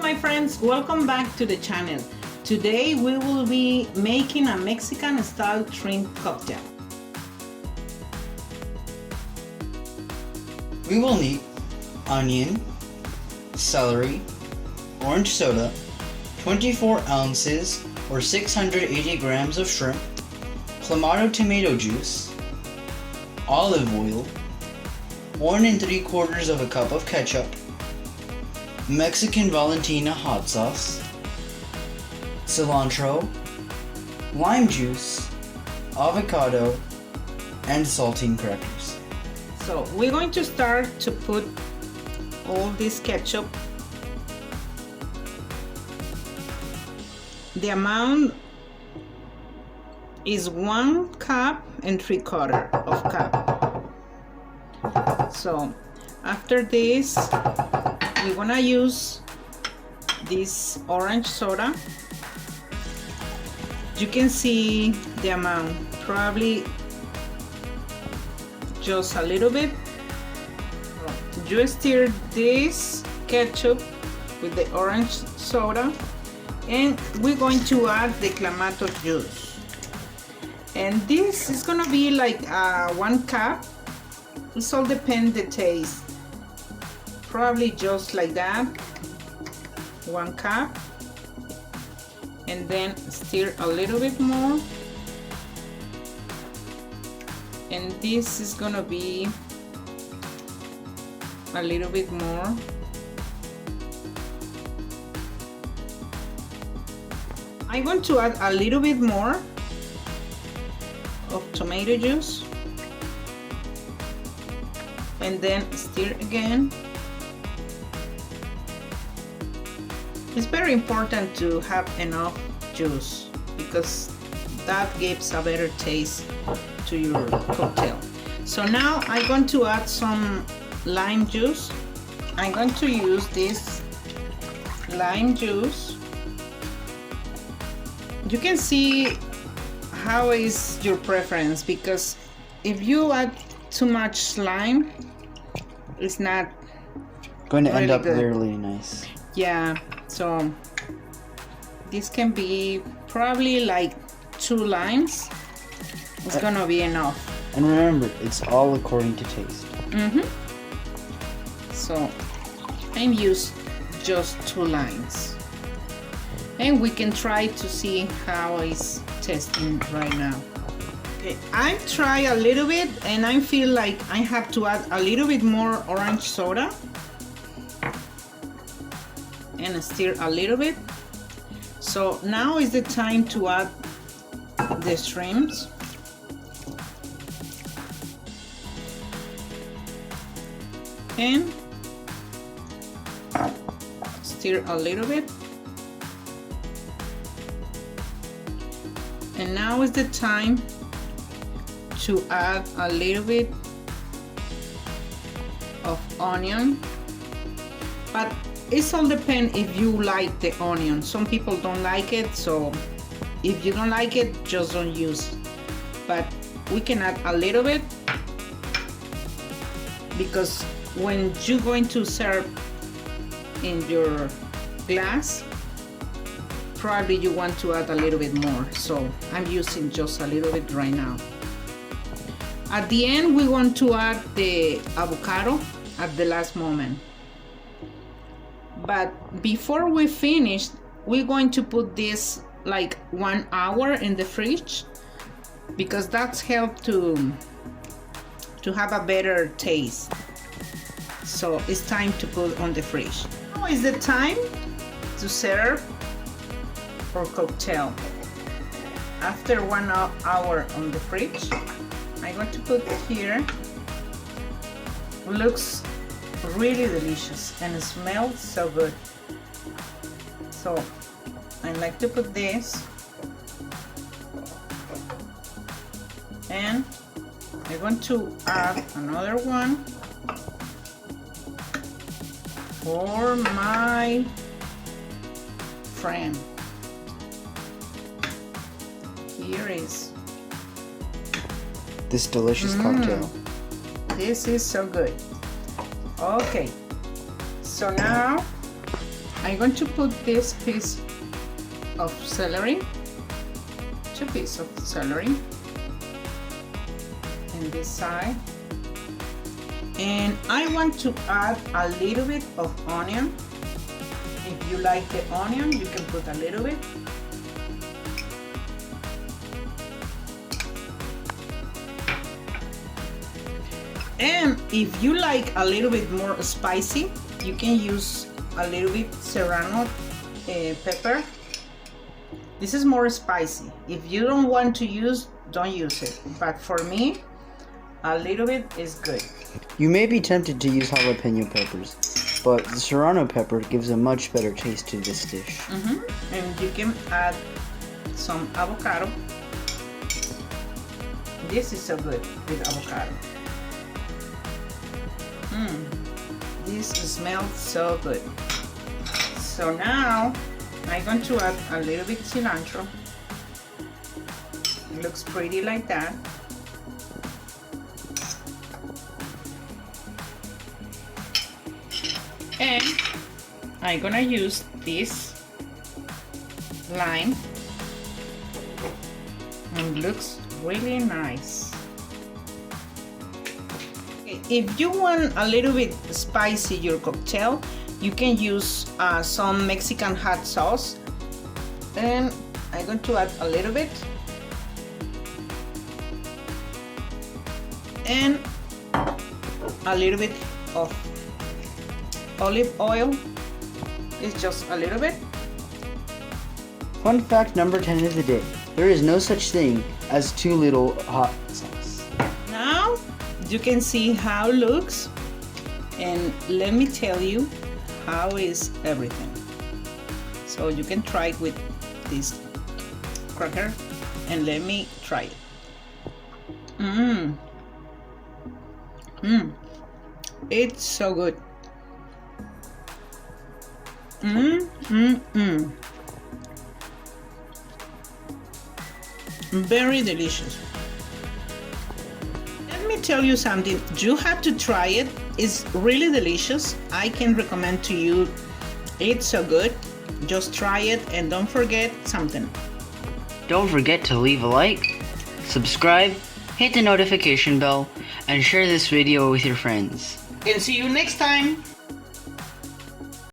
my friends, welcome back to the channel. Today we will be making a Mexican style shrimp cocktail. We will need onion, celery, orange soda, 24 ounces or 680 grams of shrimp, clamato tomato juice, olive oil, 1 3/4 cup of ketchup, Mexican Valentina hot sauce, cilantro, lime juice, avocado, and saltine crackers. So we're going to start to put all this ketchup. The amount is 1 cup and 3/4 of cup. So after this, we're gonna use this orange soda. You can see the amount, probably just a little bit. You stir this ketchup with the orange soda, and we're going to add the clamato juice. And this is gonna be like 1 cup. It all depends the taste. Probably just like that, 1 cup, and then stir a little bit more, and this is gonna be a little bit more. I'm going to add a little bit more of tomato juice, and then stir again. It's very important to have enough juice because that gives a better taste to your cocktail. So now I'm going to add some lime juice. I'm going to use this lime juice. You can see how is your preference, because if you add too much lime, it's not Going to end really up good. really nice. Yeah, so this can be probably like 2 limes. It's gonna be enough. And remember, it's all according to taste. So I'm used just 2 limes, and we can try to see how it's tasting right now. Okay, I try a little bit, and I feel like I have to add a little bit more orange soda and stir a little bit. So now is the time to add the shrimps. And stir a little bit. And now is the time to add a little bit of onion. But it all depends if you like the onion. Some people don't like it, so if you don't like it, just don't use. But we can add a little bit, because when you're going to serve in your glass, probably you want to add a little bit more. So I'm using just a little bit right now. At the end, we want to add the avocado at the last moment. But before we finish, we're going to put this like 1 hour in the fridge, because that's help to have a better taste. So it's time to put on the fridge. Now is the time to serve our cocktail. After 1 hour on the fridge, I'm going to put it here. Looks really delicious and it smells so good. So I like to put this, and I'm going to add another one for my friend. Here is This delicious cocktail. This is so good. Okay, so now I'm going to put this piece of celery, 2 pieces of celery in this side, and I want to add a little bit of onion. If you like the onion, you can put a little bit. And if you like a little bit more spicy, you can use a little bit serrano pepper. This is more spicy. If you don't want to use, don't use it. But for me, a little bit is good. You may be tempted to use jalapeno peppers, but the serrano pepper gives a much better taste to this dish. And you can add some avocado. This is so good with avocado. This smells so good. So now I'm going to add a little bit cilantro. It looks pretty like that. And I'm gonna use this lime. And looks really nice. If you want a little bit spicy your cocktail, you can use some Mexican hot sauce, and I'm going to add a little bit, and a little bit of olive oil. It's just a little bit. Fun fact number 10 of the day. There is no such thing as too little hot sauce. Now you can see how it looks, and let me tell you how is everything. So you can try it with this cracker, and let me try it. It's so good. Very delicious. Let me tell you something, you have to try it. It's really delicious. I can recommend to you. It's so good. Just try it, and don't forget something. Don't forget to leave a like, subscribe, hit the notification bell, and share this video with your friends. And see you next time.